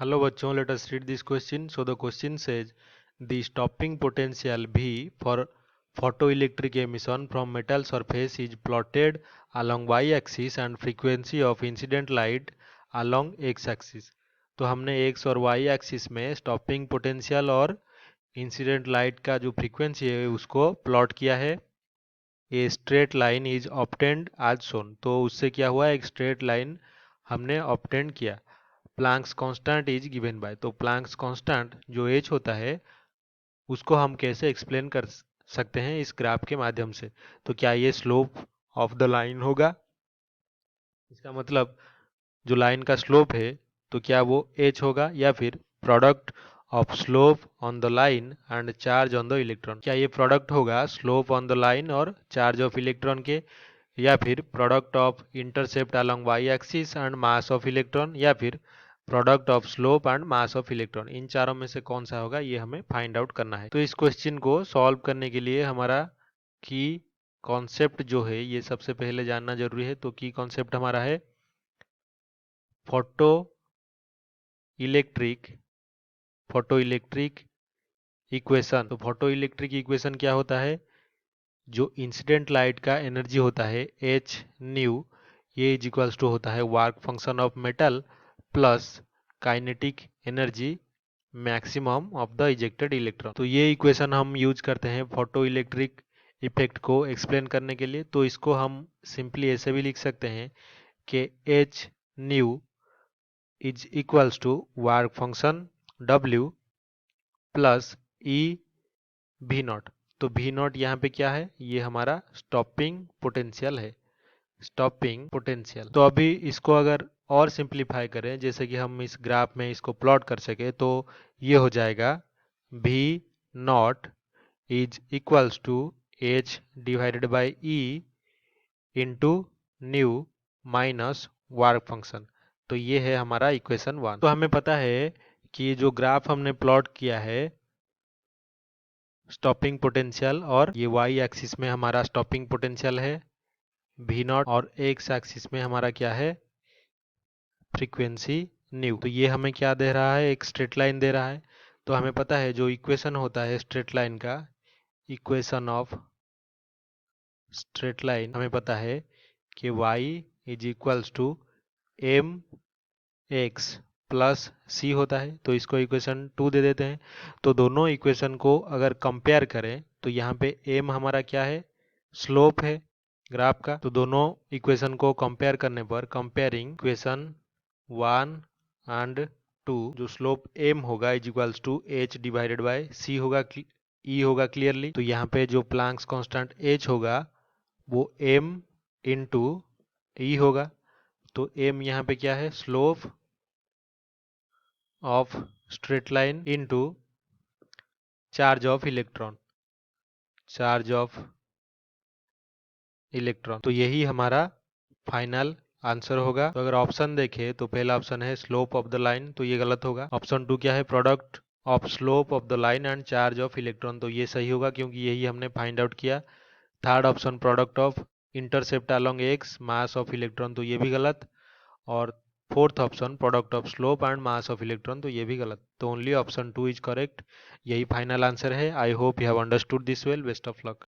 Hello bachcho, let us read this question. So the question says the stopping potential V for photoelectric emission from metal surface is plotted along y-axis and frequency of incident light along x-axis. तो हमने x और y axis में stopping potential और incident light का जो frequency है उसको plot किया है. A straight line is obtained as shown. तो उससे क्या हुआ, एक स्ट्रेट लाइन हमने ऑब्टेन किया. Planck's constant is given by. तो प्लैंक्स कांस्टेंट जो एच होता है उसको हम कैसे एक्सप्लेन कर सकते हैं इस ग्राफ के माध्यम से. तो क्या ये स्लोप ऑफ द लाइन होगा, इसका मतलब जो लाइन का स्लोप है तो क्या वो एच होगा, या फिर product of slope on the line and charge on the electron. क्या ये प्रोडक्ट होगा स्लोप ऑन द लाइन और चार्ज ऑफ इलेक्ट्रॉन के, या फिर product of intercept along y axis and mass of electron, या फिर product of slope and mass of electron. इन चारों में से कौन सा होगा ये हमें फाइंड आउट करना है. तो इस क्वेश्चन को सॉल्व करने के लिए हमारा की कॉन्सेप्ट जो है ये सबसे पहले जानना जरूरी है. तो की कॉन्सेप्ट हमारा है फोटो इलेक्ट्रिक इक्वेशन. तो फोटो इलेक्ट्रिक इक्वेशन क्या होता है, जो इंसिडेंट लाइट का एनर्जी होता है एच न्यू, ये इज इक्वल्स टू होता है work function of metal plus kinetic energy maximum of the ejected electron. तो ये इक्वेशन हम यूज करते हैं फोटो इलेक्ट्रिक इफेक्ट को एक्सप्लेन करने के लिए. तो इसको हम सिंपली ऐसे भी लिख सकते हैं कि h nu is equals to work function W plus e V naught. तो भी नॉट यहाँ पे क्या है, ये हमारा स्टॉपिंग पोटेंशियल है. Stopping potential. तो अभी इसको अगर और सिंप्लीफाई करें, जैसे कि हम इस ग्राफ में इसको प्लॉट कर सके, तो ये हो जाएगा V naught is equals to H divided by E into nu minus work function. तो ये है हमारा इक्वेशन 1. तो हमें पता है कि जो ग्राफ हमने प्लॉट किया है स्टॉपिंग पोटेंशियल, और ये वाई एक्सिस में हमारा स्टॉपिंग पोटेंशियल है भी नॉट, और एक्स एक्सिस में हमारा क्या है फ्रीक्वेंसी न्यू. तो ये हमें क्या दे रहा है, एक स्ट्रेट लाइन दे रहा है. तो हमें पता है जो इक्वेशन होता है स्ट्रेट लाइन का, इक्वेशन ऑफ स्ट्रेट लाइन हमें पता है कि y is equals to m x plus c होता है. तो इसको इक्वेशन 2 दे देते हैं. तो दोनों इक्वेशन को अगर कंपेयर करें तो यहाँ पे एम हमारा क्या है, स्लोप है ग्राफ का. तो दोनों इक्वेशन को कंपेयर करने पर, कंपेयरिंग इक्वेशन 1 एंड 2, जो स्लोप एम होगा is equals to H divided by c होगा, ई होगा क्लियरली. तो यहाँ पे जो प्लैंक्स कांस्टेंट एच होगा वो एम इंटू ई होगा. तो एम यहाँ पे क्या है, slope of straight line into charge of electron, charge of electron. तो यही हमारा फाइनल आंसर होगा. तो अगर ऑप्शन देखें तो पहला ऑप्शन है स्लोप ऑफ द लाइन, तो ये गलत होगा. ऑप्शन 2 क्या है, product of slope of the line and charge of electron, तो ये सही होगा क्योंकि यही हमने फाइंड आउट किया. Third option product of intercept along x mass of electron, तो ये भी गलत. और fourth option product of slope and mass of electron, तो ये भी गलत. तो ओनली ऑप्शन 2 इज करेक्ट. यही फाइनल आंसर है. I hope you have understood this well. Best of luck.